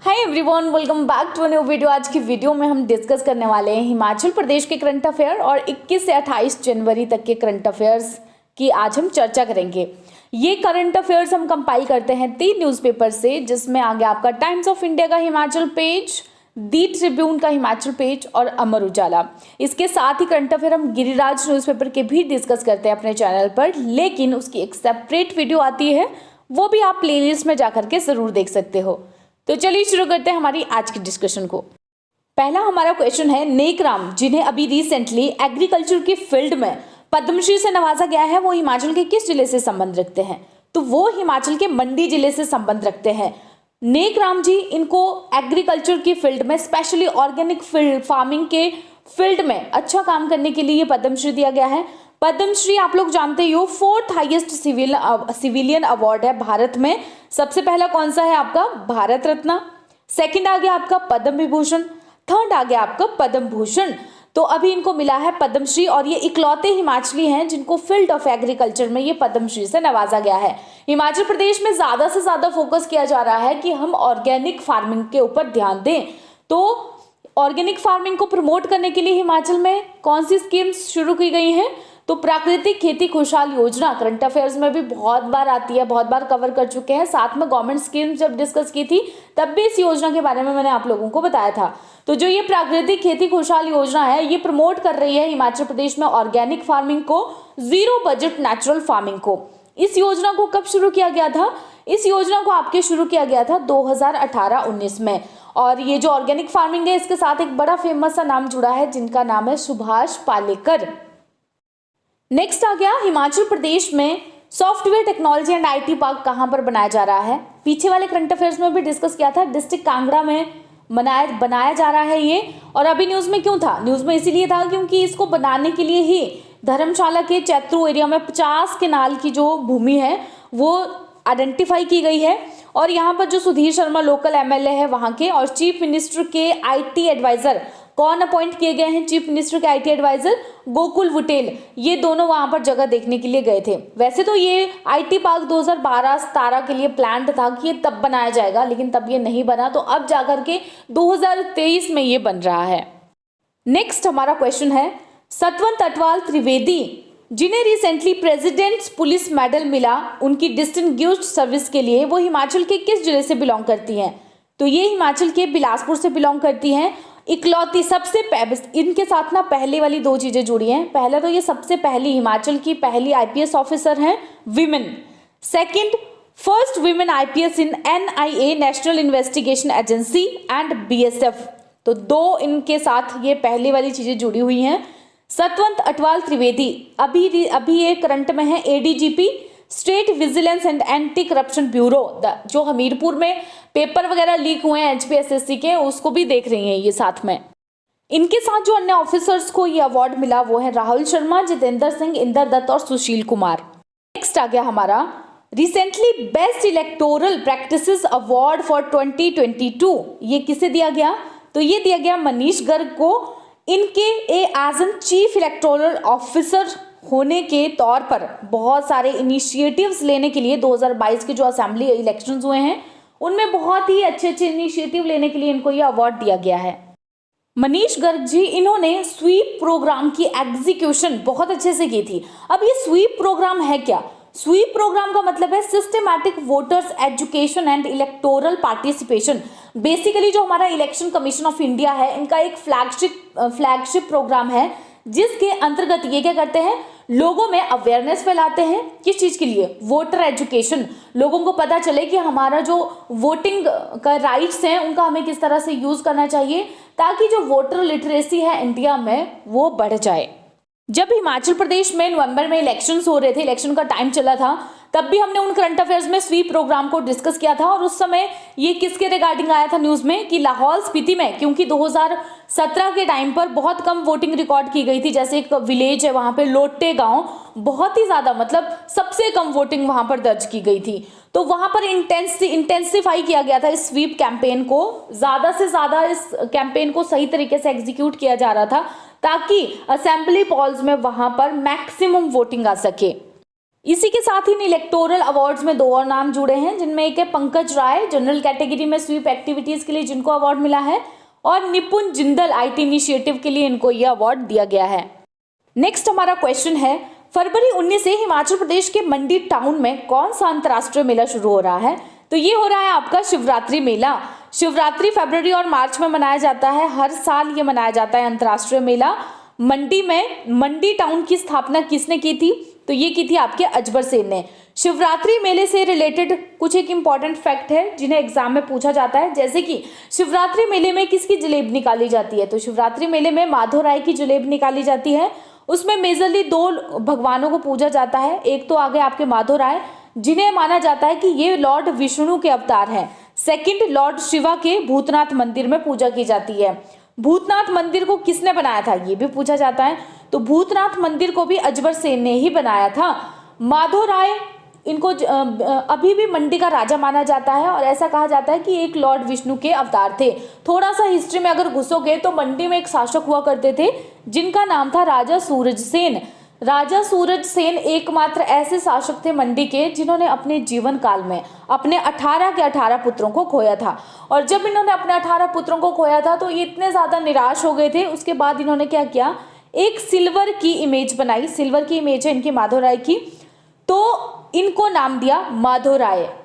Hi everyone, welcome back to new video. आज की video में हम डिस्कस करने वाले हैं हिमाचल प्रदेश के करंट अफेयर और 21 से 28 जनवरी तक के करंट अफेयर्स की आज हम चर्चा करेंगे। ये करंट अफेयर्स हम कंपाइल करते हैं 3 न्यूज़पेपर से, जिसमें आगे आपका टाइम्स ऑफ इंडिया का हिमाचल पेज, दी ट्रिब्यून का हिमाचल पेज और अमर उजाला। इसके साथ ही करंट अफेयर हम गिरिराज न्यूज़पेपर के भी डिस्कस करते हैं अपने चैनल पर, लेकिन उसकी एक सेपरेट वीडियो आती है, वो भी आप प्लेलिस्ट में जाकर के ज़रूर देख सकते हो। तो चलिए शुरू करते हैं हमारी आज की डिस्कशन को। पहला हमारा क्वेश्चन है, नेकराम जिन्हें अभी रिसेंटली एग्रीकल्चर की फील्ड में पद्मश्री से नवाजा गया है, वो हिमाचल के किस जिले से संबंध रखते हैं? तो वो हिमाचल के मंडी जिले से संबंध रखते हैं। नेकराम जी, इनको एग्रीकल्चर की फील्ड में, स्पेशली ऑर्गेनिक फार्मिंग के फील्ड में अच्छा काम करने के लिए पद्मश्री दिया गया है। पद्मश्री आप लोग जानते ही हो 4th हाईएस्ट सिविलियन अवार्ड है भारत में। सबसे पहला कौन सा है आपका? भारत रत्न। सेकंड आ गया आपका पद्म विभूषण। थर्ड आ गया आपका पद्म भूषण। तो अभी इनको मिला है पद्मश्री और ये इकलौते हिमाचली हैं जिनको फील्ड ऑफ एग्रीकल्चर में ये पद्मश्री से नवाजा गया है। हिमाचल प्रदेश में ज्यादा से ज्यादा फोकस किया जा रहा है कि हम ऑर्गेनिक फार्मिंग के ऊपर ध्यान दें। तो ऑर्गेनिक फार्मिंग को प्रमोट करने के लिए हिमाचल में कौन सी स्कीम्स शुरू की गई हैं? तो प्राकृतिक खेती खुशहाल योजना करंट अफेयर्स में भी बहुत बार आती है, बहुत बार कवर कर चुके हैं। साथ में गवर्नमेंट स्कीम्स जब डिस्कस की थी तब भी इस योजना के बारे में मैंने आप लोगों को बताया था। तो जो ये प्राकृतिक खेती खुशहाल योजना है, ये प्रमोट कर रही है हिमाचल प्रदेश में ऑर्गेनिक फार्मिंग को, जीरो बजट नेचुरल फार्मिंग को। इस योजना को कब शुरू किया गया था? इस योजना को आपके शुरू किया गया था 2018-19 में। और ये जो ऑर्गेनिक फार्मिंग है, इसके साथ एक बड़ा फेमस सा नाम जुड़ा है जिनका नाम है सुभाष पालेकर। नेक्स्ट आ गया, हिमाचल प्रदेश में software technology and IT park कहां पर बनाया जा रहा है? पीछे वाले करंट अफेयर्स में भी डिस्कस किया था, डिस्ट्रिक्ट कांगड़ा में बनाया जा रहा है ये। और अभी न्यूज में क्यों था? न्यूज में इसीलिए था क्योंकि इसको बनाने के लिए ही धर्मशाला के चैत्रू एरिया में 50 केनाल की जो भूमि है वो आइडेंटिफाई की गई है। और यहाँ पर जो सुधीर शर्मा लोकल एमएलए है वहाँ के, और चीफ मिनिस्टर के आईटी एडवाइजर कौन अपॉइंट किए गए हैं? चीफ मिनिस्टर के आईटी एडवाइजर गोकुल बुटेल। ये दोनों वहां पर जगह देखने के लिए गए थे। वैसे तो ये आईटी पार्क 2012-17 के लिए प्लान था कि ये तब बनाया जाएगा, लेकिन तब ये नहीं बना, तो अब जाकर के 2023 में ये बन रहा है। नेक्स्ट हमारा क्वेश्चन है, सतवंत अटवाल त्रिवेदी जिन्हें रिसेंटली प्रेसिडेंट्स पुलिस मेडल मिला उनकी डिस्टिंग्विश्ड सर्विस के लिए, वो हिमाचल के किस जिले से बिलोंग करती हैं? तो ये हिमाचल के बिलासपुर से बिलोंग करती हैं। इकलौती इनके साथ ना पहले वाली 2 चीजें जुड़ी हैं। पहला तो ये सबसे पहली हिमाचल की पहली आईपीएस ऑफिसर हैं women. Second, first women IPS in NIA national investigation agency and BSF. तो 2 इनके साथ ये पहली वाली चीजें जुड़ी हुई हैं। सतवंत अटवाल त्रिवेदी अभी ये करंट में है ADGP state vigilance and anti corruption bureau, जो हमीरपुर में पेपर वगैरह लीक हुए हैं एचपीएसएससी के, उसको भी देख रही हैं ये साथ में। इनके साथ जो अन्य ऑफिसर्स को ये अवार्ड मिला वो है राहुल शर्मा, जितेंद्र सिंह, इंदर दत्त और सुशील कुमार। नेक्स्ट आ गया हमारा, recently best electoral practices award for 2022। ये किसे दिया गया? तो ये दिया गया मनीष गर्ग को। इनके as an chief electoral officer होने के तौर पर बहुत सारे इनिशिएटिव्स लेने के लिए 2022 के जो असेंबली इलेक्शंस हुए हैं उनमें बहुत ही अच्छे इनिशिएटिव लेने के लिए इनको ये अवार्ड दिया गया है। मनीष गर्ग जी, इन्होंने स्वीप प्रोग्राम की एग्जीक्यूशन बहुत अच्छे से की थी। अब ये स्वीप प्रोग्राम है क्या? स्वीप प्रोग्राम का मतलब है systematic voters education and electoral participation. Basically जो हमारा इलेक्शन कमीशन ऑफ इंडिया है, इनका एक फ्लैगशिप प्रोग्राम है, जिसके अंतर्गत ये क्या करते हैं, लोगों में अवेयरनेस फैलाते हैं। किस चीज के लिए? Voter education. लोगों को पता चले कि हमारा जो वोटिंग का राइट्स हैं उनका हमें किस तरह से यूज करना चाहिए, ताकि जो वोटर लिटरेसी है इंडिया में वो बढ़ जाए। जब हिमाचल प्रदेश में नवंबर में इलेक्शंस हो रहे थे, इलेक्शन का टाइम चला था, तब भी हमने उन करंट अफेयर्स में स्वीप प्रोग्राम को डिस्कस किया था। और उस समय ये किसके रिगार्डिंग आया था न्यूज में कि लाहौल स्पीति में, क्योंकि 2017 के टाइम पर बहुत कम वोटिंग रिकॉर्ड की गई थी। जैसे एक विलेज है वहां पे लोटे गांव, बहुत ही ज्यादा, मतलब सबसे कम वोटिंग वहां पर दर्ज की गई थी। तो वहां पर इंटेंसिफाई किया गया था इस स्वीप कैंपेन को। ज्यादा से ज्यादा इस कैंपेन को सही तरीके से एग्जीक्यूट किया जा रहा था, ताकि असेंबली पॉल्स में वहां पर मैक्सिमम वोटिंग आ सके। इसी के साथ ही इलेक्टोरल अवार्ड्स में 2 और नाम जुड़े हैं, जिनमें एक है पंकज राय जनरल कैटेगरी में स्वीप एक्टिविटीज के लिए जिनको अवार्ड मिला है, और निपुण जिंदल आईटी इनिशिएटिव के लिए इनको यह अवार्ड दिया गया है। नेक्स्ट हमारा क्वेश्चन है, फरवरी 19 से हिमाचल प्रदेश के मंडी टाउन में कौन सा अंतर्राष्ट्रीय मेला शुरू हो रहा है? तो ये हो रहा है आपका शिवरात्रि मेला। शिवरात्रि फरवरी और मार्च में मनाया जाता है, हर साल ये मनाया जाता है अंतर्राष्ट्रीय मेला। मंडी में मंडी टाउन की स्थापना किसने की थी? तो ये की थी आपके अजबर सेन ने। शिवरात्रि मेले से रिलेटेड कुछ एक इंपॉर्टेंट फैक्ट है जिन्हें एग्जाम में पूछा जाता है, जैसे कि शिवरात्रि मेले में किसकी जलेब निकाली जाती है? तो शिवरात्रि मेले में माधव राय की जलेब निकाली जाती है। उसमें मेजरली 2 भगवानों को पूजा जाता है। एक तो आगे आपके माधव राय, जिन्हें माना जाता है कि ये लॉर्ड विष्णु के अवतार हैं। सेकंड, लॉर्ड शिवा के भूतनाथ मंदिर में पूजा की जाती है। भूतनाथ मंदिर को किसने बनाया था, ये भी पूछा जाता है। तो भूतनाथ मंदिर को भी अजबर सेन ने ही बनाया था। माधव राय इनको अभी भी मंडी का राजा माना जाता है, और ऐसा कहा जाता है कि एक लॉर्ड विष्णु के अवतार थे। थोड़ा सा हिस्ट्री में अगर घुसोगे तो मंडी में एक शासक हुआ करते थे जिनका नाम था राजा सूरज सेन। राजा सूरज सेन एकमात्र ऐसे शासक थे मंडी के जिन्होंने अपने जीवन काल में अपने 18 के 18 पुत्रों को खोया था। और जब इन्होंने अपने 18 पुत्रों को खोया था तो ये इतने ज्यादा निराश हो गए थे। उसके बाद इन्होंने क्या किया, एक सिल्वर की इमेज बनाई। सिल्वर की इमेज है इनकी माधव राय की, तो इनको नाम दिया माधव राय।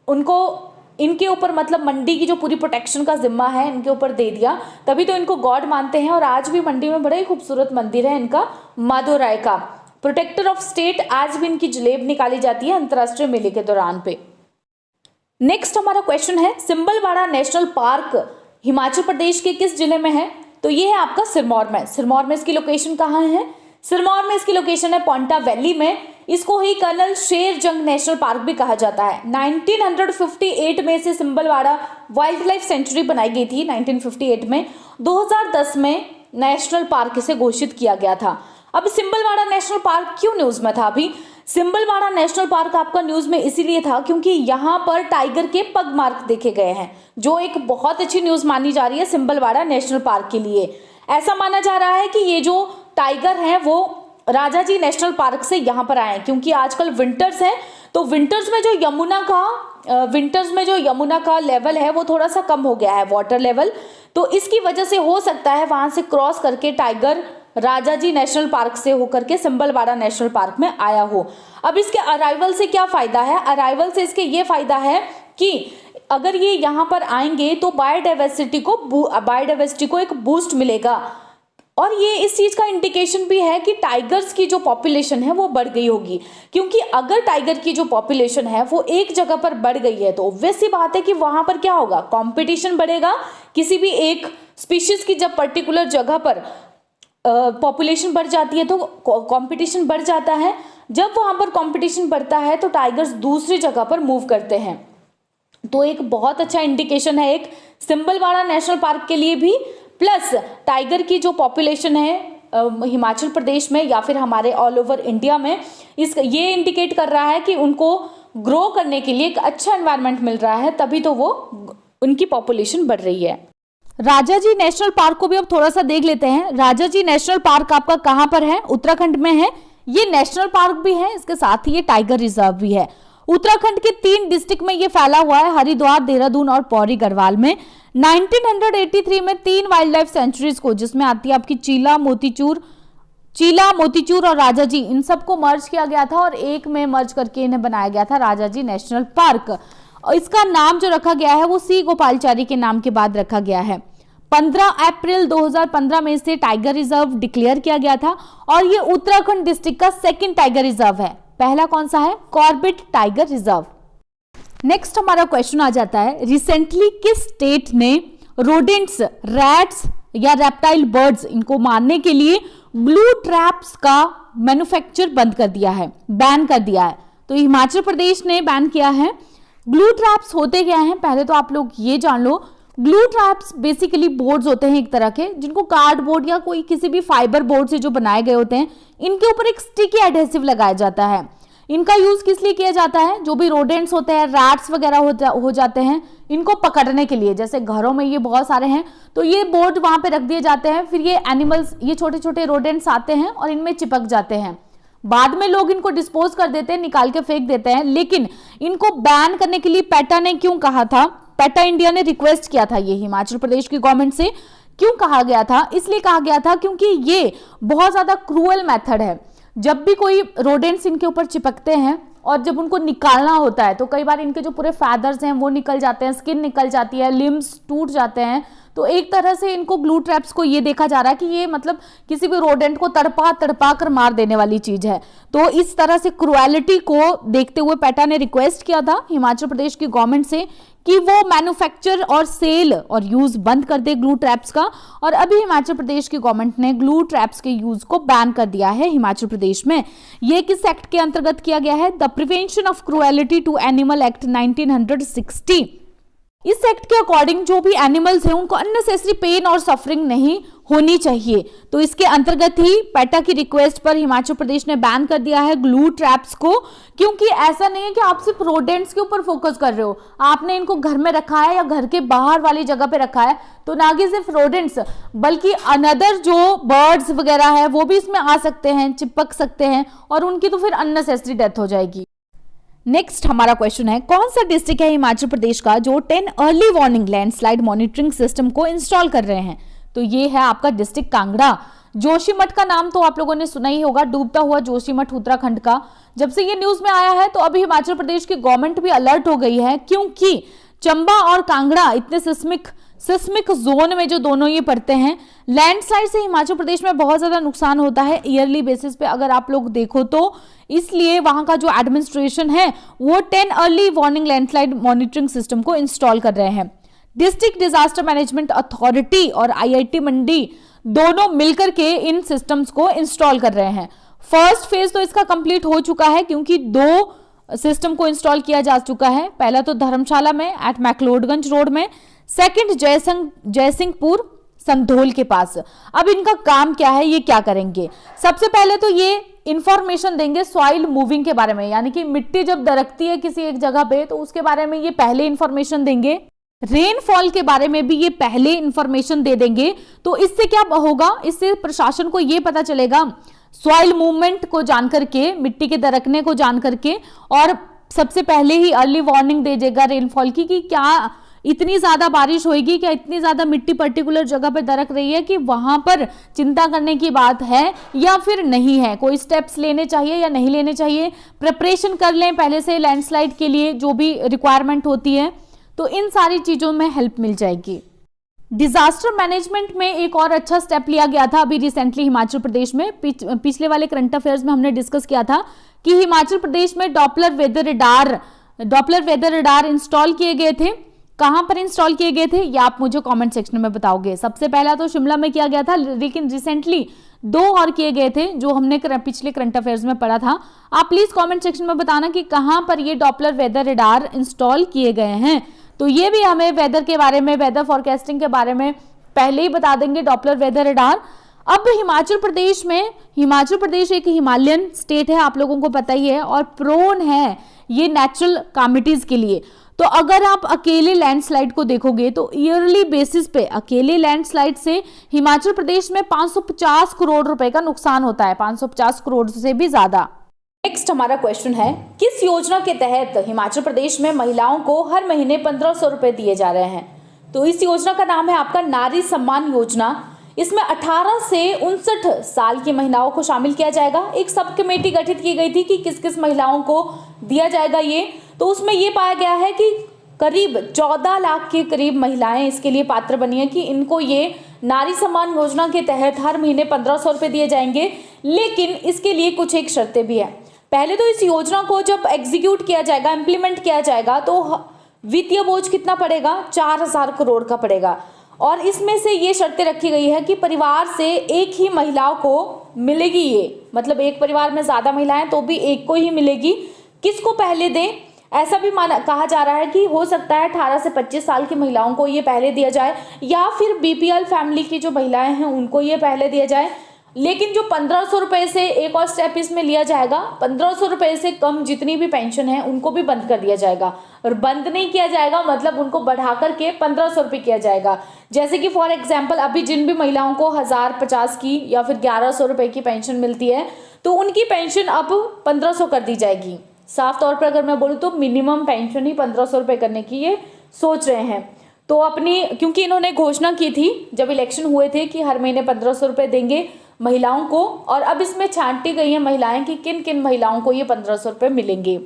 उनको इनके ऊपर मतलब मंडी की जो पूरी प्रोटेक्शन का जिम्मा है इनके ऊपर दे दिया, तभी तो इनको गॉड मानते हैं। और आज भी मंडी में बड़ा ही खूबसूरत मंदिर है इनका, माधव राय का। प्रोटेक्टर ऑफ स्टेट, आज भी इनकी जलेब निकाली जाती है अंतर्राष्ट्रीय मेले के दौरान पे। नेक्स्ट हमारा क्वेश्चन है, सिंबलवाड़ा नेशनल पार्क हिमाचल प्रदेश के किस जिले में है? तो ये है आपका सिरमौर में। सिरमौर में इसकी लोकेशन कहाँ है? सिरमौर में इसकी लोकेशन है पोंटा वैली में। इसको ही कर्नल शेर जंग नेशनल पार्क भी कहा जाता है। 1958 में से सिंबलवाड़ा वाइल्ड लाइफ सेंचुरी बनाई गई थी 1958 में। 2010 में नेशनल पार्क इसे घोषित किया गया था। अब सिंबलवाड़ा नेशनल पार्क क्यों न्यूज में था? अभी सिंबलवाड़ा नेशनल पार्क आपका न्यूज में इसीलिए था क्योंकि यहाँ पर टाइगर के पग मार्क देखे गए हैं, जो एक बहुत अच्छी न्यूज मानी जा रही है सिंबलवाड़ा नेशनल पार्क के लिए। ऐसा माना जा रहा है कि ये जो टाइगर हैं वो राजाजी नेशनल पार्क से यहाँ पर आए हैं, क्योंकि आजकल विंटर्स है, तो विंटर्स में जो यमुना का लेवल है वो थोड़ा सा कम हो गया है, वाटर लेवल। तो इसकी वजह से हो सकता है वहां से क्रॉस करके टाइगर राजाजी नेशनल पार्क से होकर के सिंबलवाड़ा नेशनल पार्क में आया हो। अब इसके अराइवल से क्या फायदा है? अराइवल से इसके ये फायदा है कि अगर ये यहाँ पर आएंगे तो बायोडाइवर्सिटी को एक बूस्ट मिलेगा। और ये इस चीज का इंडिकेशन भी है कि टाइगर्स की जो पॉपुलेशन है वो बढ़ गई होगी, क्योंकि अगर टाइगर की जो पॉपुलेशन है वो एक जगह पर बढ़ गई है तो ऑब्वियस सी बात है कि वहां पर क्या होगा, कंपटीशन बढ़ेगा। किसी भी एक स्पीशीज की जब पर्टिकुलर जगह पर पॉपुलेशन बढ़ जाती है तो कंपटीशन बढ़ जाता है। जब वहां पर कंपटीशन बढ़ता है तो टाइगर्स दूसरी जगह पर मूव करते हैं। तो एक बहुत अच्छा इंडिकेशन है एक सिंबलवाड़ा नेशनल पार्क के लिए भी, प्लस टाइगर की जो पॉपुलेशन है हिमाचल प्रदेश में या फिर हमारे ऑल ओवर इंडिया में, ये इंडिकेट कर रहा है कि उनको ग्रो करने के लिए एक अच्छा एनवायरनमेंट मिल रहा है, तभी तो वो उनकी पॉपुलेशन बढ़ रही है। राजाजी नेशनल पार्क को भी अब थोड़ा सा देख लेते हैं। राजाजी नेशनल पार्क आपका कहाँ पर है? उत्तराखंड में है। ये नेशनल पार्क भी है, इसके साथ ही ये टाइगर रिजर्व भी है। उत्तराखंड के 3 डिस्ट्रिक्ट में ये फैला हुआ है, हरिद्वार, देहरादून और पौड़ी गढ़वाल में। 1983 में 3 वाइल्ड लाइफ सेंचुरीज को, जिसमें आती है आपकी चीला, मोतीचूर और राजाजी, इन सबको मर्ज किया गया था और एक में मर्ज करके इन्हें बनाया गया था राजाजी नेशनल पार्क। और इसका नाम जो रखा गया है वो सी गोपालचारी के नाम के बाद रखा गया है। 15 अप्रैल 2015 में इसे टाइगर रिजर्व डिक्लेयर किया गया था और ये उत्तराखंड डिस्ट्रिक्ट का 2nd टाइगर रिजर्व है। पहला कौन सा है? Corbett tiger reserve. नेक्स्ट हमारा क्वेश्चन आ जाता है, रिसेंटली किस स्टेट ने रोडेंट्स, रैट्स या रेप्टाइल बर्ड्स, इनको मारने के लिए ग्लू ट्रैप्स का मैन्युफैक्चर बंद कर दिया है, बैन कर दिया है? तो हिमाचल प्रदेश ने बैन किया है। ग्लू ट्रैप्स होते क्या हैं, पहले तो आप लोग ये जान लो। ग्लू ट्रैप्स बेसिकली बोर्ड्स होते हैं एक तरह के, जिनको कार्डबोर्ड या कोई किसी भी फाइबर बोर्ड से जो बनाए गए होते हैं, इनके ऊपर एक स्टिकी एडहेसिव लगाया जाता है। इनका यूज किस लिए किया जाता है? जो भी रोडेंट्स होते हैं, रैट्स वगैरह हो जाते हैं, इनको पकड़ने के लिए। जैसे घरों में ये बहुत सारे हैं तो ये बोर्ड वहां पे रख दिए जाते हैं, फिर ये एनिमल्स, ये छोटे छोटे रोडेंट्स आते हैं और इनमें चिपक जाते हैं। बाद में लोग इनको डिस्पोज कर देते हैं, निकाल के फेंक देते हैं, लेकिन इनको बैन करने के लिए पेटा ने क्यों कहा था, पेटा इंडिया ने रिक्वेस्ट किया था ये हिमाचल प्रदेश की गवर्नमेंट से। क्यों कहा गया था? इसलिए कहा गया था क्योंकि ये बहुत ज्यादा क्रूअल मेथड है। जब भी कोई रोडेंट्स इनके ऊपर चिपकते हैं और जब उनको निकालना होता है तो कई बार इनके जो पूरे फैदर्स हैं वो निकल जाते हैं, स्किन निकल जाती है, लिम्स टूट जाते हैं। तो एक तरह से इनको ग्लू ट्रैप्स को ये देखा जा रहा है कि ये मतलब किसी भी रोडेंट को तड़पा तड़पा कर मार देने वाली चीज है। तो इस तरह से क्रुएलिटी को देखते हुए पेटा ने रिक्वेस्ट किया था हिमाचल प्रदेश की गवर्नमेंट से कि वो मैन्युफैक्चर और सेल और यूज बंद कर दे ग्लू ट्रैप्स का। और अभी हिमाचल प्रदेश की गवर्नमेंट ने ग्लू ट्रैप्स के यूज को बैन कर दिया है हिमाचल प्रदेश में। ये किस एक्ट के अंतर्गत किया गया है? The prevention of cruelty to animal act 1960। इस एक्ट के अकॉर्डिंग जो भी एनिमल्स हैं उनको अननेसेसरी पेन और सफरिंग नहीं होनी चाहिए। तो इसके अंतर्गत ही पेटा की रिक्वेस्ट पर हिमाचल प्रदेश ने बैन कर दिया है ग्लू ट्रैप्स को। क्योंकि ऐसा नहीं है कि आप सिर्फ रोडेंट्स के ऊपर फोकस कर रहे हो, आपने इनको घर में रखा है या घर के बाहर वाली जगह पे रखा है, तो ना कि सिर्फ रोडेंट्स बल्कि अनदर जो बर्ड्स वगैरह है वो भी इसमें आ सकते हैं, चिपक सकते हैं और उनकी तो फिर अननेसेसरी डेथ हो जाएगी। नेक्स्ट हमारा क्वेश्चन है, कौन सा डिस्ट्रिक्ट है हिमाचल प्रदेश का जो 10 early warning landslide monitoring system को इंस्टॉल कर रहे हैं? तो ये है आपका डिस्ट्रिक्ट कांगड़ा। जोशीमठ का नाम तो आप लोगों ने सुना ही होगा, डूबता हुआ जोशीमठ उत्तराखंड का। जब से ये न्यूज में आया है तो अभी हिमाचल प्रदेश की गवर्नमेंट भी अलर्ट हो गई है, क्योंकि चंबा और कांगड़ा इतने सिस्मिक जोन में जो दोनों ये पड़ते हैं, लैंडस्लाइड से हिमाचल प्रदेश में बहुत ज्यादा नुकसान होता है ईयरली बेसिस पे अगर आप लोग देखो तो। इसलिए वहां का जो एडमिनिस्ट्रेशन है वो 10 early warning landslide monitoring system को इंस्टॉल कर रहे हैं। डिस्ट्रिक्ट डिजास्टर मैनेजमेंट अथॉरिटी और IIT मंडी दोनों मिलकर के इन सिस्टम्स को इंस्टॉल कर रहे हैं। फर्स्ट फेज तो इसका कंप्लीट हो चुका है क्योंकि 2 सिस्टम को इंस्टॉल किया जा चुका है। पहला तो धर्मशाला में एट मैक्लोडगंज रोड में, सेकंड जयसिंहपुर संधोल के पास। अब इनका काम क्या है, ये क्या करेंगे? सबसे पहले तो ये इंफॉर्मेशन देंगे सॉइल मूविंग के बारे में, यानी कि मिट्टी जब दरकती है किसी एक जगह पे तो उसके बारे में ये पहले इंफॉर्मेशन देंगे। रेनफॉल के बारे में भी ये पहले इंफॉर्मेशन दे देंगे। तो इससे क्या होगा, इससे प्रशासन को ये पता चलेगा सॉइल मूवमेंट को जानकर के, मिट्टी के दरकने को जानकर के, और सबसे पहले ही अर्ली वार्निंग दे देगा रेनफॉल की कि क्या इतनी ज्यादा बारिश होगी, क्या इतनी ज्यादा मिट्टी पर्टिकुलर जगह पे दरक रही है कि वहां पर चिंता करने की बात है या फिर नहीं है, कोई स्टेप्स लेने चाहिए या नहीं लेने चाहिए। प्रिपरेशन कर लें पहले से लैंडस्लाइड के लिए जो भी रिक्वायरमेंट होती है, तो इन सारी चीजों में हेल्प मिल जाएगी। डिजास्टर मैनेजमेंट में एक और अच्छा स्टेप लिया गया था अभी रिसेंटली हिमाचल प्रदेश में। पिछले वाले करंट अफेयर्स में हमने डिस्कस किया था कि हिमाचल प्रदेश में डॉपलर वेदर रडार इंस्टॉल किए गए थे। कहां पर इंस्टॉल किए गए थे ये आप मुझे कमेंट सेक्शन में बताओगे। सबसे पहला तो शिमला में किया गया था, लेकिन रिसेंटली 2 और किए गए थे जो हमने पिछले करंट अफेयर्स में पढ़ा था। आप प्लीज कमेंट सेक्शन में बताना कि कहां पर ये डॉपलर वेदर रडार इंस्टॉल किए गए हैं। तो ये भी हमें वेदर के बारे में, वेदर फोरकास्टिंग के बारे में पहले ही बता देंगे डॉपलर वेदर रडार। अब हिमाचल प्रदेश एक हिमालयन स्टेट है, आप लोगों को पता ही है, और प्रोन है ये नेचुरल कैलामिटीज के लिए। तो अगर आप अकेले लैंडस्लाइड को देखोगे तो ईयरली बेसिस पे अकेले लैंडस्लाइड से हिमाचल प्रदेश में 550 करोड़ रुपए का नुकसान होता है, 550 करोड़ से भी ज्यादा। नेक्स्ट हमारा क्वेश्चन है, किस योजना के तहत हिमाचल प्रदेश में महिलाओं को हर महीने 1500 रुपए दिए जा रहे हैं? तो इस योजना का नाम है आपका नारी सम्मान योजना। इसमें 18 से 59 साल की महिलाओं को शामिल किया जाएगा। एक सब कमेटी गठित की गई थी कि किस किस महिलाओं को दिया जाएगा ये, तो उसमें ये पाया गया है कि करीब 14 लाख के करीब महिलाएं इसके लिए पात्र बनी है कि इनको ये नारी सम्मान योजना के तहत हर महीने 1500 रुपए दिए जाएंगे। लेकिन इसके लिए कुछ एक शर्तें भी है। पहले तो इस योजना को जब एग्जीक्यूट किया जाएगा, इम्प्लीमेंट किया जाएगा, तो वित्तीय बोझ कितना पड़ेगा? 4000 करोड़ का पड़ेगा। और इसमें से ये शर्तें रखी गई है कि परिवार से एक ही महिलाओं को मिलेगी ये, मतलब एक परिवार में ज्यादा महिलाएं तो भी एक को ही मिलेगी। किसको पहले दें, ऐसा भी कहा जा रहा है कि हो सकता है 18 से 25 साल की महिलाओं को ये पहले दिया जाए, या फिर BPL फैमिली की जो महिलाएं हैं उनको ये पहले दिया जाए। लेकिन जो 1500 रुपये से एक और स्टेप इसमें लिया जाएगा, 1500 रुपये से कम जितनी भी पेंशन है उनको भी बंद कर दिया जाएगा। और बंद नहीं किया जाएगा मतलब उनको बढ़ा करके 1500 रुपये किया जाएगा। जैसे कि फॉर एग्जाम्पल अभी जिन भी महिलाओं को 1050 की या फिर 1100 रुपये की पेंशन मिलती है तो उनकी पेंशन अब 1500 कर दी जाएगी। साफ तौर पर अगर मैं बोलूँ तो मिनिमम पेंशन ही 1500 रुपये करने की ये सोच रहे हैं। तो अपनी, क्योंकि इन्होंने घोषणा की थी जब इलेक्शन हुए थे कि हर महीने 1500 रुपये देंगे महिलाओं को, और अब इसमें छांटी गई है महिलाएं कि किन किन महिलाओं को ये 1500 रुपये मिलेंगे।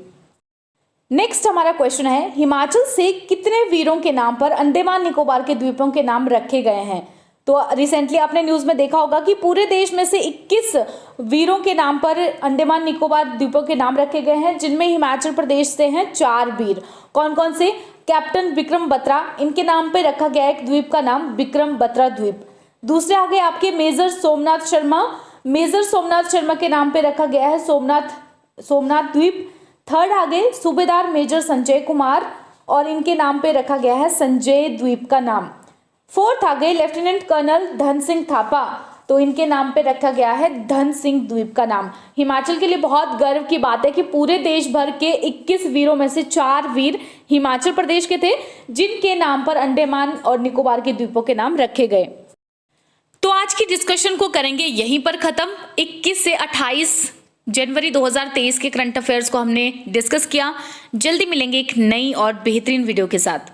नेक्स्ट हमारा क्वेश्चन है, हिमाचल से कितने वीरों के नाम पर अंडमान निकोबार के द्वीपों के नाम रखे गए हैं? तो रिसेंटली आपने न्यूज़ में देखा होगा कि पूरे देश में से 21 वीरों के नाम पर अंडमान निकोबार द्वीपों के नाम रखे गए हैं, जिनमें हिमाचल प्रदेश से हैं 4 वीर। कौन कौन से? कैप्टन विक्रम बत्रा, इनके नाम पे रखा गया एक द्वीप का नाम विक्रम बत्रा द्वीप। दूसरे आगे आपके मेजर सोमनाथ शर्मा, मेजर सोमनाथ शर्मा के नाम पे रखा गया है सोमनाथ द्वीप। थर्ड आगे सूबेदार मेजर संजय कुमार, और इनके नाम पे रखा गया है संजय द्वीप का नाम। फोर्थ आगे लेफ्टिनेंट कर्नल धन सिंह थापा, तो इनके नाम पे रखा गया है धन सिंह द्वीप का नाम। हिमाचल के लिए बहुत गर्व की बात है कि पूरे देश भर के 21 वीरों में से 4 वीर हिमाचल प्रदेश के थे, जिनके नाम पर अंडमान और निकोबार के द्वीपों के नाम रखे गए। तो आज की डिस्कशन को करेंगे यहीं पर खत्म। 21 से 28 जनवरी 2023 के करंट अफेयर्स को हमने डिस्कस किया। जल्दी मिलेंगे एक नई और बेहतरीन वीडियो के साथ।